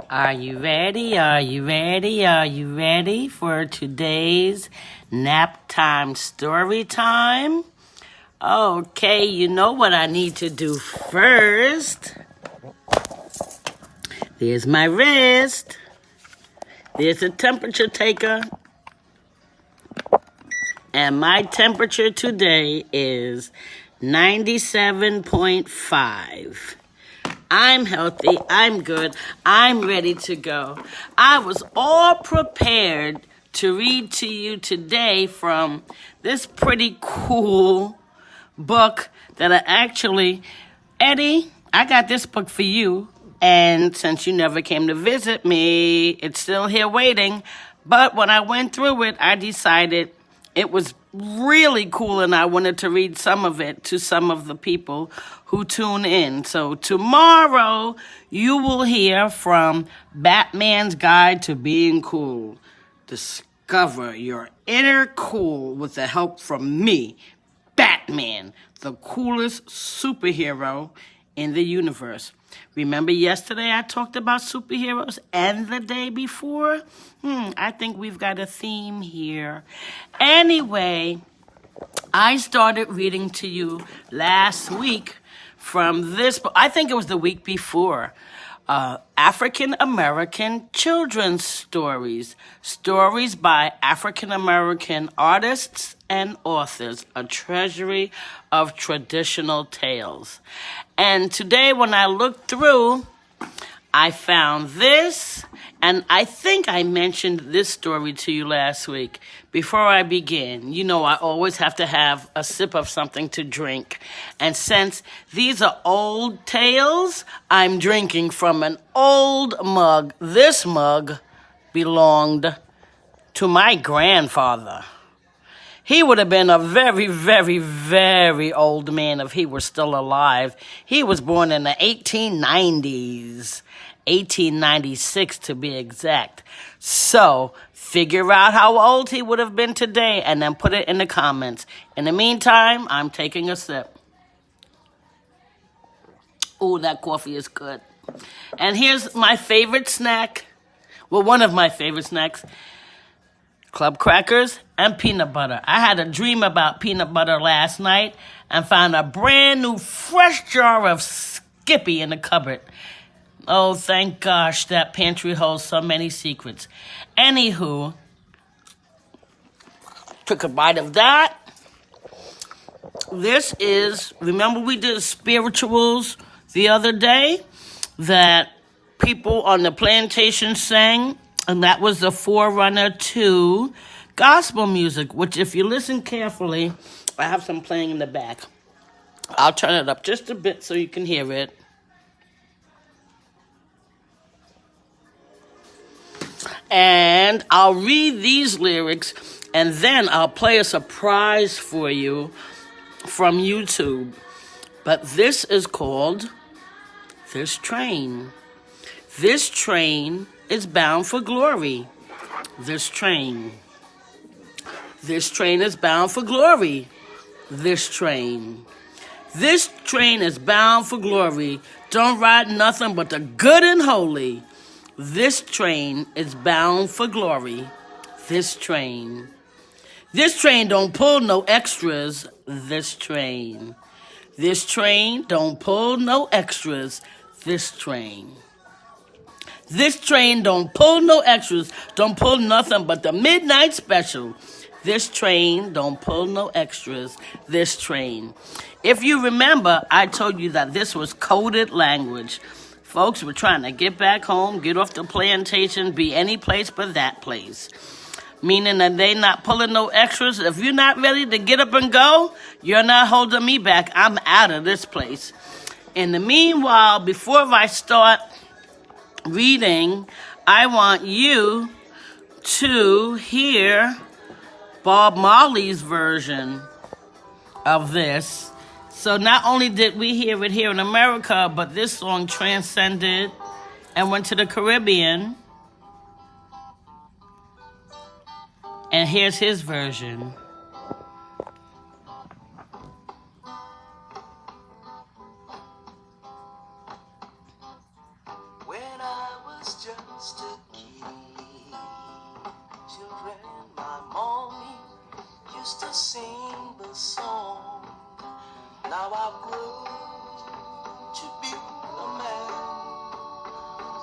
Are you ready? Are you ready? Are you ready for today's nap time story time? Okay, you know what I need to do first. There's my wrist. There's a temperature taker. And my temperature today is 97.5. I'm healthy, I'm good, I'm ready to go. I was all prepared to read to you today from this pretty cool book that Eddie, I got this book for you. And since you never came to visit me, it's still here waiting. But when I went through it, I decided it was really cool and I wanted to read some of it to some of the people who tune in. So tomorrow you will hear from Batman's Guide to Being Cool. Discover your inner cool with the help from me, Batman, the coolest superhero in the universe. Remember yesterday I talked about superheroes and the day before? I think we've got a theme here. Anyway, I started reading to you last week from this book. I think it was the week before. African American children's stories. Stories by African American artists and authors. A treasury of traditional tales. And today when I looked through, I found this, and I think I mentioned this story to you last week. Before I begin, you know I always have to have a sip of something to drink. And since these are old tales, I'm drinking from an old mug. This mug belonged to my grandfather. He would have been a very, very, very old man if he were still alive. He was born in the 1890s, 1896 to be exact. So figure out how old he would have been today and then put it in the comments. In the meantime, I'm taking a sip. Ooh, that coffee is good. And here's my favorite snack. Well, one of my favorite snacks. Club crackers and peanut butter. I had a dream about peanut butter last night and found a brand new fresh jar of Skippy in the cupboard. Oh, thank gosh, that pantry holds so many secrets. Anywho, took a bite of that. Remember we did spirituals the other day that people on the plantation sang? And that was the forerunner to gospel music, which if you listen carefully, I have some playing in the back. I'll turn it up just a bit so you can hear it. And I'll read these lyrics, and then I'll play a surprise for you from YouTube. But this is called This Train. This train is bound for glory. This train is bound for glory. This train is bound for glory. Don't ride nothing but the good and holy. This train is bound for glory. This train don't pull no extras. This train don't pull no extras. This train don't pull no extras, don't pull nothing but the midnight special. This train don't pull no extras. This train. If you remember, I told you that this was coded language. Folks were trying to get back home, get off the plantation, be any place but that place. Meaning that they not pulling no extras. If you're not ready to get up and go, you're not holding me back. I'm out of this place. In the meanwhile, before I start reading, I want you to hear Bob Marley's version of this. So not only did we hear it here in America, but this song transcended and went to the Caribbean. And here's his version. When I was just a kid. Children, my mommy used to sing the song. Now I've grown to be a man.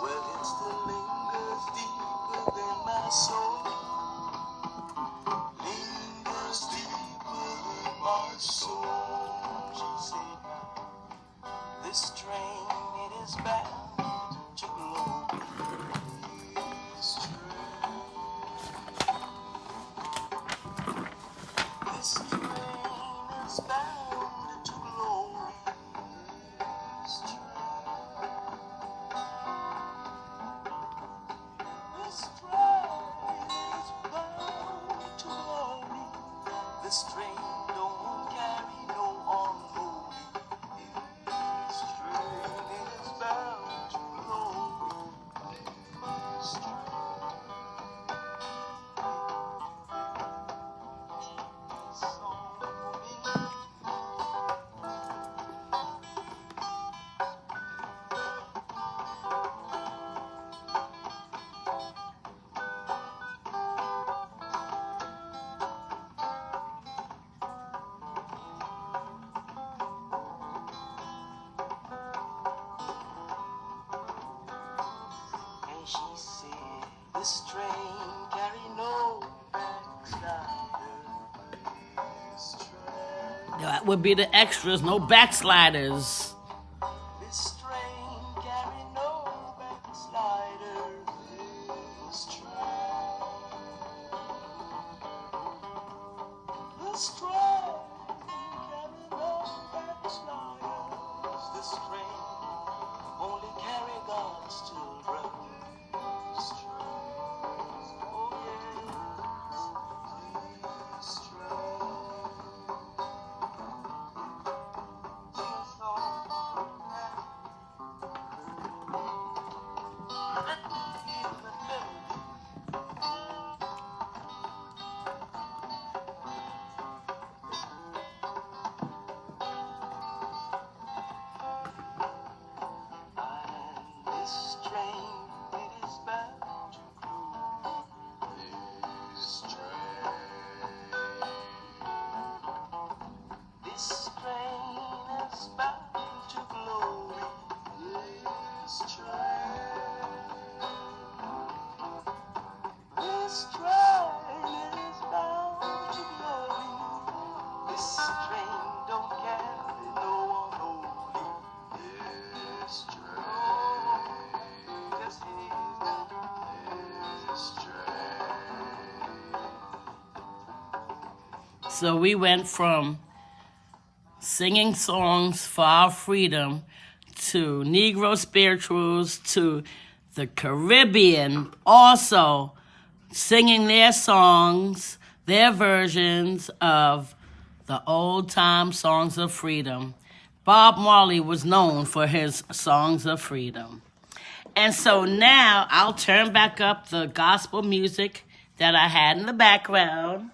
Well, it still lingers deeper than my soul. Lingers deeper than my soul. She said, this train, it is bound to glory. This train, this train is bound to glory. This train, this train is bound to glory. This train don't carry no unholy. This train is bound to glory. This train is on me. And she said, this train carry no backslider. This train, That would be the extras, no backsliders. this train carry no backslider. This train, this train carry no backsliders. This train only carry God's children. This train, oh yeah, this train. Yes, oh, let me hear the melody. And this train, it is bound to glory. This train, this train is bound to glory. This train, this train is bound to glory. This train don't carry no unholy. This train, yes it is. This train. So we went from singing songs for our freedom to Negro spirituals to the Caribbean also singing their songs, their versions of the old time songs of freedom. Bob Marley was known for his songs of freedom. And so now I'll turn back up the gospel music that I had in the background.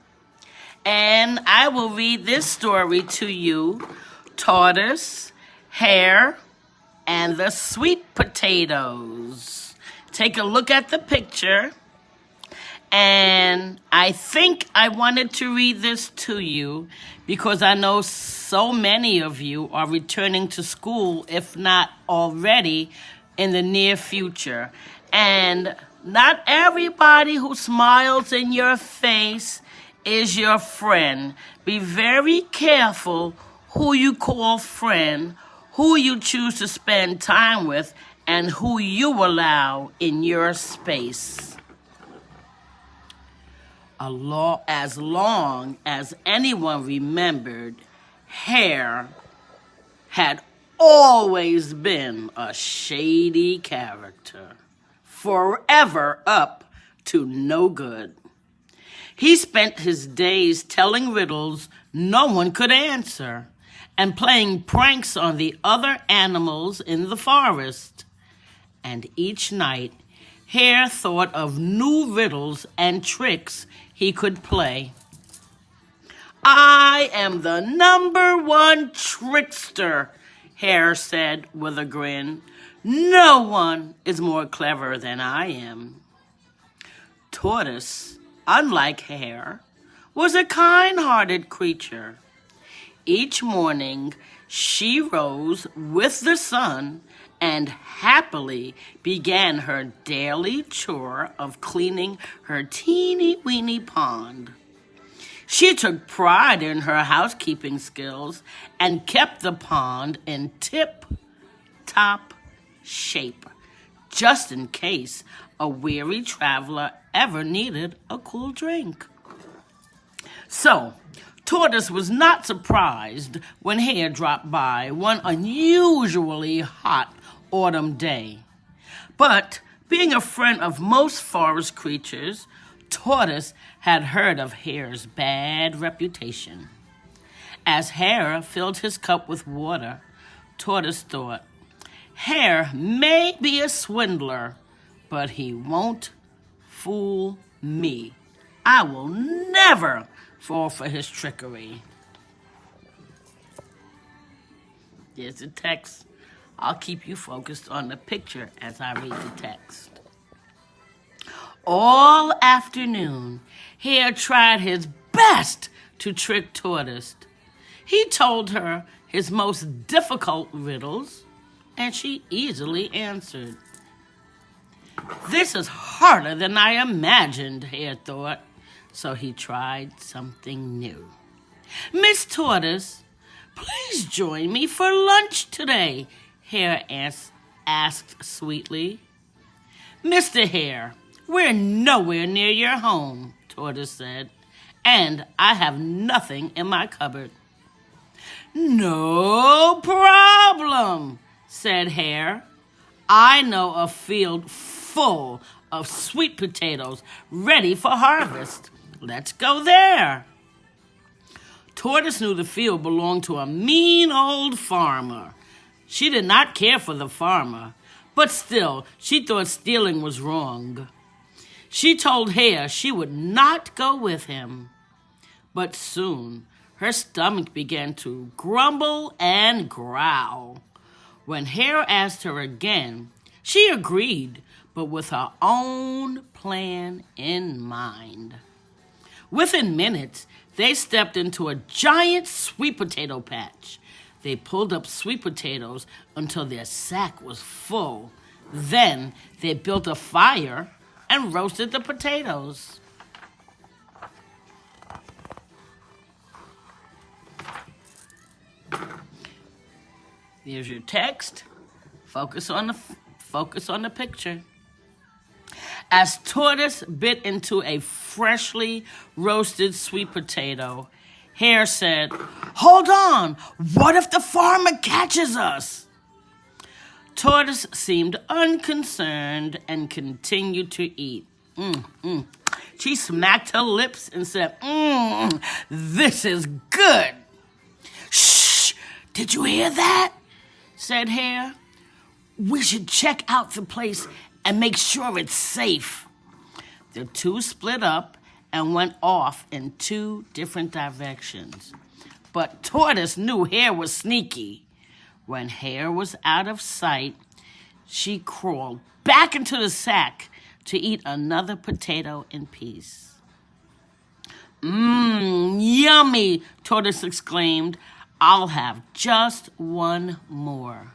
And I will read this story to you, Tortoise, Hare, and the Sweet Potatoes. Take a look at the picture. And I think I wanted to read this to you because I know so many of you are returning to school, if not already, in the near future. And not everybody who smiles in your face is your friend. Be very careful who you call friend, who you choose to spend time with, and who you allow in your space. As long as anyone remembered, Hare had always been a shady character, forever up to no good. He spent his days telling riddles no one could answer and playing pranks on the other animals in the forest. And each night, Hare thought of new riddles and tricks he could play. I am the #1 trickster, Hare said with a grin. No one is more clever than I am. Tortoise, unlike Hare, was a kind-hearted creature. Each morning, she rose with the sun and happily began her daily chore of cleaning her teeny-weeny pond. She took pride in her housekeeping skills and kept the pond in tip-top shape, just in case a weary traveler ever needed a cool drink. So, Tortoise was not surprised when Hare dropped by one unusually hot autumn day. But, being a friend of most forest creatures, Tortoise had heard of Hare's bad reputation. As Hare filled his cup with water, Tortoise thought, Hare may be a swindler, but he won't fool me. I will never fall for his trickery. There's the text. I'll keep you focused on the picture as I read the text. All afternoon, Hare tried his best to trick Tortoise. He told her his most difficult riddles, and she easily answered. This is harder than I imagined, Hare thought, so he tried something new. Miss Tortoise, please join me for lunch today, Hare asked sweetly. Mr. Hare, we're nowhere near your home, Tortoise said, and I have nothing in my cupboard. No problem, said Hare. I know a field full of sweet potatoes ready for harvest. Let's go there. Tortoise knew the field belonged to a mean old farmer. She did not care for the farmer, but still, she thought stealing was wrong. She told Hare she would not go with him. But soon, her stomach began to grumble and growl. When Hare asked her again, she agreed, but with her own plan in mind. Within minutes, they stepped into a giant sweet potato patch. They pulled up sweet potatoes until their sack was full. Then they built a fire and roasted the potatoes. Here's your text. Focus on the picture. As Tortoise bit into a freshly roasted sweet potato, Hare said, Hold on, what if the farmer catches us? Tortoise seemed unconcerned and continued to eat. She smacked her lips and said, this is good. Shh, did you hear that? Said Hare. We should check out the place and make sure it's safe. The two split up and went off in two different directions. But Tortoise knew Hare was sneaky. When Hare was out of sight, she crawled back into the sack to eat another potato in peace. Yummy, Tortoise exclaimed. I'll have just one more.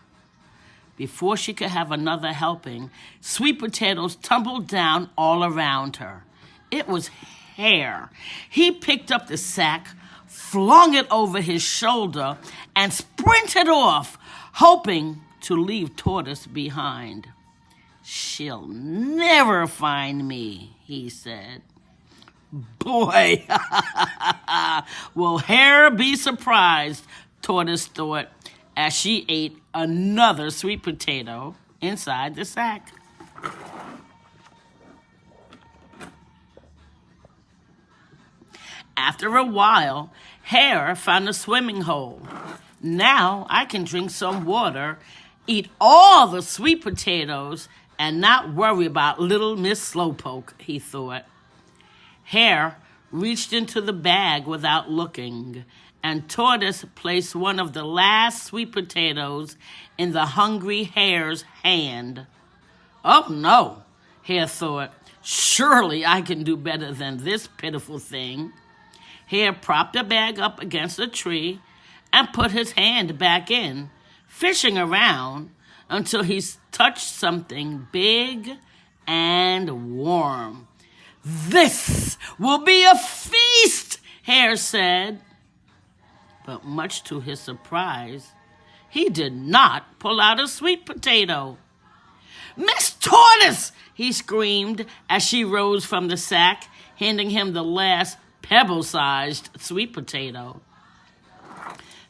Before she could have another helping, sweet potatoes tumbled down all around her. It was Hare. He picked up the sack, flung it over his shoulder, and sprinted off, hoping to leave Tortoise behind. She'll never find me, he said. Boy, will Hare be surprised, Tortoise thought, as she ate another sweet potato inside the sack. After a while, Hare found a swimming hole. Now I can drink some water, eat all the sweet potatoes, and not worry about little Miss Slowpoke, he thought. Hare reached into the bag without looking and Tortoise placed one of the last sweet potatoes in the hungry hare's hand. Oh no, Hare thought. Surely I can do better than this pitiful thing. Hare propped the bag up against a tree and put his hand back in, fishing around until he touched something big and warm. This will be a feast, Hare said. But much to his surprise, he did not pull out a sweet potato. Miss Tortoise, he screamed as she rose from the sack, handing him the last pebble-sized sweet potato.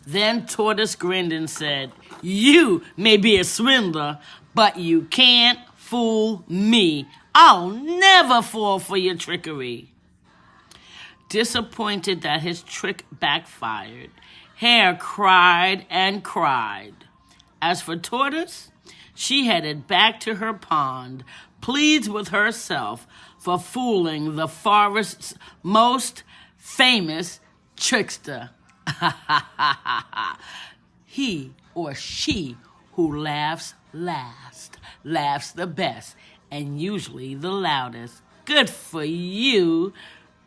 Then Tortoise grinned and said, You may be a swindler, but you can't fool me. I'll never fall for your trickery. Disappointed that his trick backfired, Hare cried and cried. As for Tortoise, she headed back to her pond, pleased with herself for fooling the forest's most famous trickster. He or she who laughs last laughs the best and usually the loudest. Good for you.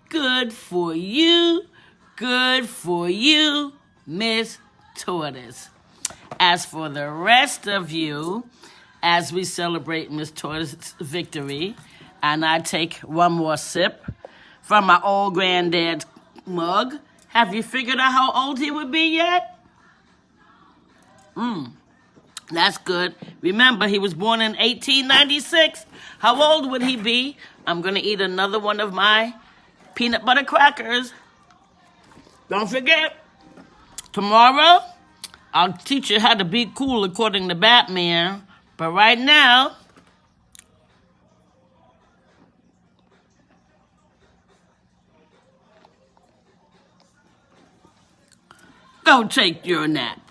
Good for you. Good for you, Miss Tortoise. As for the rest of you, as we celebrate Miss Tortoise's victory, and I take one more sip from my old granddad's mug, have you figured out how old he would be yet? That's good. Remember, he was born in 1896. How old would he be? I'm going to eat another one of my peanut butter crackers. Don't forget, tomorrow, I'll teach you how to be cool according to Batman. But right now, go take your nap.